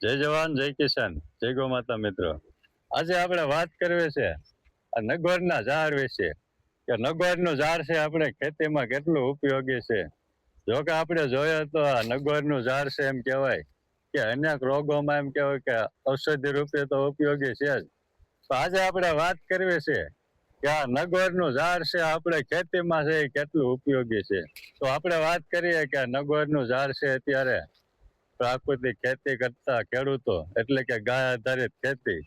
જય જવાન જય કિસાન જય ગૌ માતા મિત્રો. આજે આપણે વાત કરવી છે આ નગવડના ઝાડ વિશે કે નગવડનું ઝાડ છે આપણે ખેતીમાં કેટલું ઉપયોગી છે. જો કે આપણે જોઈએ તો આ નગવડનું ઝાડ છે એમ કહેવાય કે અનેક રોગોમાં એમ કહેવાય કે ઔષધિ રૂપે તો ઉપયોગી છે જ. તો આજે આપણે વાત કરવી છે કે આ નગવડનું ઝાડ છે આપણે ખેતીમાં છે એ કેટલું ઉપયોગી છે. તો આપણે વાત કરીએ કે નગવડનું ઝાડ છે અત્યારે પ્રાકૃતિક ખેતી કરતા ખેડૂતો એટલે કે ગાય આધારિત ખેતી,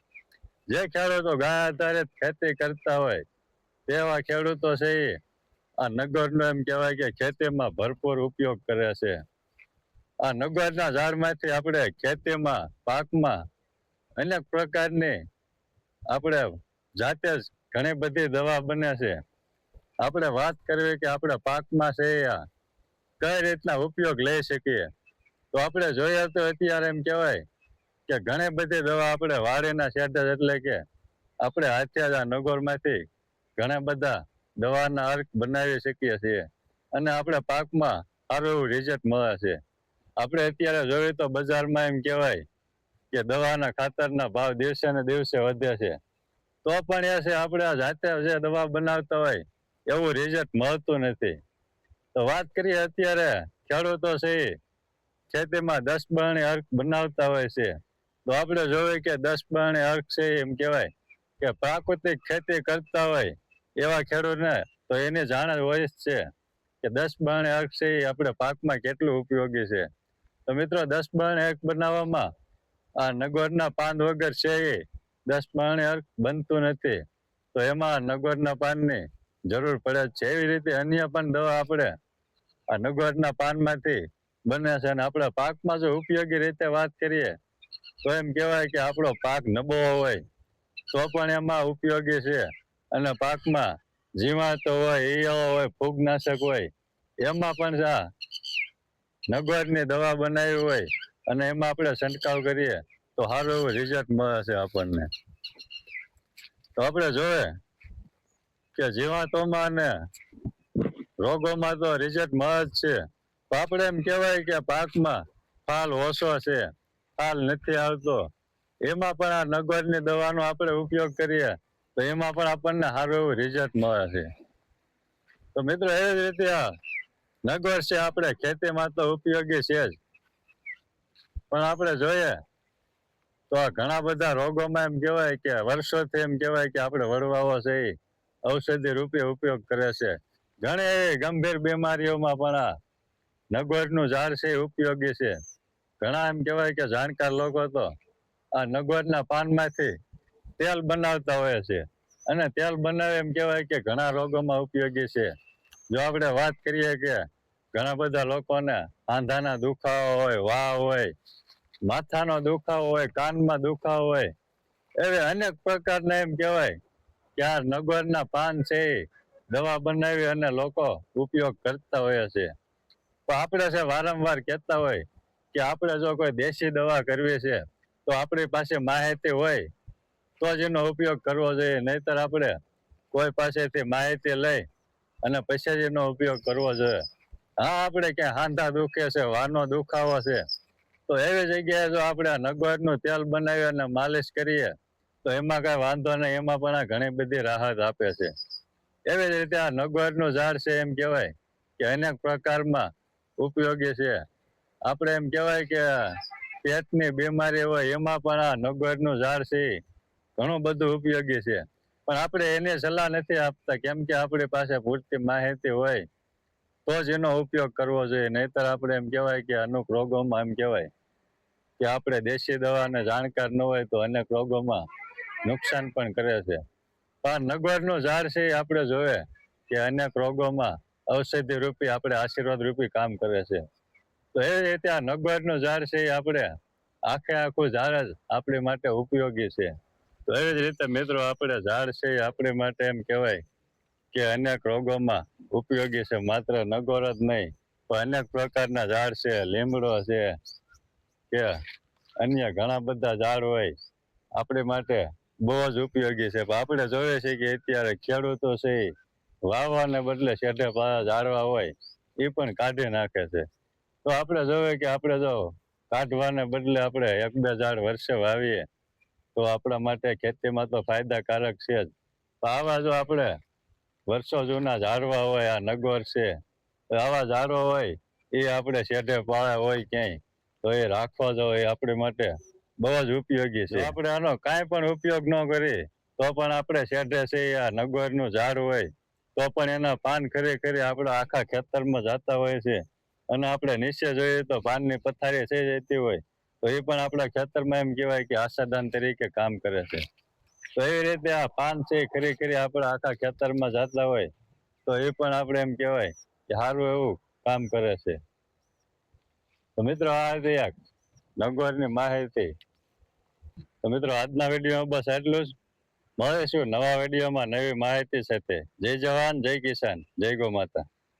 જે ખેડૂતો ગાય આધારિત ખેતી કરતા હોય તેવા ખેડૂતો છે એ આ નગરનો એમ કહેવાય કે ખેતીમાં ભરપૂર ઉપયોગ કરે છે. આ નગરના ઝાડમાંથી આપણે ખેતીમાં પાકમાં અનેક પ્રકારની આપણે જાતે જ ઘણી બધી દવા બને છે. આપણે વાત કરવી કે આપણે પાકમાં છે કઈ રીતના ઉપયોગ લઈ શકીએ. તો આપણે જોઈએ તો અત્યારે એમ કહેવાય કે ઘણી બધી દવા આપણે વાડીના છેડે એટલે કે આપણે હાથે જ આ નગરમાંથી ઘણા બધા દવાના અર્ક બનાવી શકીએ છીએ અને આપણે પાકમાં સારું એવું રિઝલ્ટ મળે છે. આપણે અત્યારે જોઈએ તો બજારમાં એમ કહેવાય કે દવાના ખાતરના ભાવ દિવસે ને દિવસે વધે છે. તો પણ એ છે આપણે આ જાતે જે દવા બનાવતા હોય એવું રિઝલ્ટ મળતું નથી. તો વાત કરીએ અત્યારે ખેડૂતો છે ખેતીમાં 10 બરણી અર્ક બનાવતા હોય છે. તો આપણે જોઈએ કે 10 બરણી અર્ક છે એમ કહેવાય કે પ્રાકૃતિક ખેતી કરતા હોય એવા ખેડૂતને તો એની જાણ જ હોય જ છે કે 10 બરણી અર્ક છે એ આપણે પાકમાં કેટલું ઉપયોગી છે. તો મિત્રો 10 બરણી અર્ક બનાવવામાં આ નગવરના પાન વગર છે એ 10 બરણી અર્ક બનતું નથી. તો એમાં નગવરના પાનની જરૂર પડે જ છે. એવી રીતે અન્ય પણ દવા આપણે આ નગવરના પાનમાંથી બને છે. અને આપણે પાકમાં જો ઉપયોગી રીતે વાત કરીએ તો એમ કહેવાય કે આપણો પાક નબળો હોય તો પણ એમાં ઉપયોગી છે. અને પાકમાં જીવાતો હોય, ઈયળો હોય, ફૂગનાશક હોય એમાં પણ આ નગવડની દવા બનાવી હોય અને એમાં આપણે છંટકાવ કરીએ તો સારું એવું રિઝલ્ટ મળે છે આપણને. તો આપણે જોઈએ કે જીવાતોમાં અને રોગોમાં તો રિઝલ્ટ મળે જ છે. તો આપણે એમ કહેવાય કે પાકમાં ફાલ ઓછો છે, ફાલ નથી આવતો, એમાં પણ આ નગવડની દવાનો આપણે ઉપયોગ કરીએ તો એમાં પણ આપણને સારું એવું રિઝલ્ટ મળે છે. તો મિત્રો એવી જ રીતે આ નગવડ છે આપણે ખેતીમાં તો ઉપયોગી છે જ, પણ આપણે જોઈએ તો આ ઘણા બધા રોગોમાં એમ કહેવાય કે વર્ષોથી એમ કહેવાય કે આપણે વડવાઓ છે એ ઔષધિ રૂપે ઉપયોગ કરે છે. ઘણી એવી ગંભીર બીમારીઓમાં પણ આ નગવડનું ઝાડ છે એ ઉપયોગી છે. ઘણા એમ કહેવાય કે જાણકાર લોકો તો આ નગવડના પાનમાંથી તેલ બનાવતા હોય છે અને તેલ બનાવે એમ કહેવાય કે ઘણા રોગોમાં ઉપયોગી છે. જો આપણે વાત કરીએ કે ઘણા બધા લોકોને આંધાના દુખાવો હોય, વાહ હોય, માથાનો દુખાવો હોય, કાનમાં દુખાવો હોય, એવી અનેક પ્રકારના એમ કહેવાય કે આ નગવડના પાન છે એ દવા બનાવી અને લોકો ઉપયોગ કરતા હોય છે. તો આપણે છે વારંવાર કહેતા હોય કે આપણે જો કોઈ દેશી દવા કરવી છે તો આપણી પાસે માહિતી હોય તો જ એનો ઉપયોગ કરવો જોઈએ, નહીતર આપણે કોઈ પાસેથી માહિતી લઈ અને પછી જ એનો ઉપયોગ કરવો જોઈએ. હા, આપણે ક્યાંય હાંધા દુખે છે, વાનો દુખાવો છે, તો એવી જગ્યાએ જો આપણે નગવડનું તેલ બનાવી અને માલિશ કરીએ તો એમાં કઈ વાંધો નહીં, એમાં પણ આ ઘણી બધી રાહત આપે છે. એવી જ રીતે આ નગવડનું ઝાડ છે એમ કહેવાય કે અનેક પ્રકારમાં ઉપયોગી છે. આપણે એમ કહેવાય કે પેટની બીમારી હોય એમાં પણ આ નગવડનું ઝાડ છે ઘણું બધું ઉપયોગી છે. પણ આપણે એની સલાહ નથી આપતા કેમ કે આપણી પાસે પૂરતી માહિતી હોય તો જ એનો ઉપયોગ કરવો જોઈએ, નહીતર આપણે એમ કહેવાય કે અમુક રોગોમાં એમ કહેવાય કે આપણે દેશી દવાને જાણકાર ન હોય તો અનેક રોગોમાં નુકસાન પણ કરે છે. પણ નગવડનું ઝાડ છે એ આપણે જોઈએ કે અનેક રોગોમાં ઔષધિ રૂપી આપણે આશીર્વાદ રૂપી કામ કરે છે. તો એ રીતે આ નગવડનું ઝાડ છે એ આપણે આખે આખું ઝાડ જ આપણી માટે ઉપયોગી છે. તો એવી જ રીતે મિત્રો આપણે ઝાડ છે એ આપણી માટે એમ કહેવાય કે અનેક રોગોમાં ઉપયોગી છે. માત્ર નગોર જ નહીં પણ અનેક પ્રકારના ઝાડ છે, લીમડો છે કે અન્ય ઘણા બધા ઝાડ હોય આપણી માટે બહુ જ ઉપયોગી છે. પણ આપણે જોઈએ છે કે અત્યારે ખેડૂતો છે એ વાવવાને બદલે શેઢે પાયા ઝાડવા હોય એ પણ કાઢી નાખે છે. તો આપણે જોઈએ કે આપણે જો કાઢવાને બદલે આપણે એક બે ઝાડ વર્ષે વાવીએ તો આપણા માટે ખેતીમાં તો ફાયદાકારક છે જ. તો આવા જો આપણે વર્ષો જૂના ઝાડવા હોય, આ નગોર છે, તો આવા ઝાડવા હોય એ આપણે શેઢે પાળે હોય ક્યાંય, તો એ રાખવા જો એ આપણી માટે બહુ જ ઉપયોગી છે. આપણે આનો કાંઈ પણ ઉપયોગ ન કરીએ તો પણ આપણે શેઢે છે આ નગોરનું ઝાડ હોય તો પણ એના પાન ખરી ખરી આપણા આખા ખેતરમાં જતા હોય છે. અને આપણે નીચે જોઈએ તો પાનની પથારી થઈ જતી હોય તો એ પણ આપણા ખેતરમાં એમ કહેવાય કે આશાદાન તરીકે કામ કરે છે. તો એવી રીતે આ પાન છે ખરી ખરી આપણા આખા ખેતરમાં જતા હોય તો એ પણ આપણે એમ કહેવાય કે સારું એવું કામ કરે છે. તો મિત્રો આ હતી એક નગોરની માહિતી. તો મિત્રો આજના વિડીયોમાં બસ એટલું જ. મળીશું નવા વિડીયોમાં નવી માહિતી સાથે. જય જવાન, જય કિસાન, જય ગૌ માતા.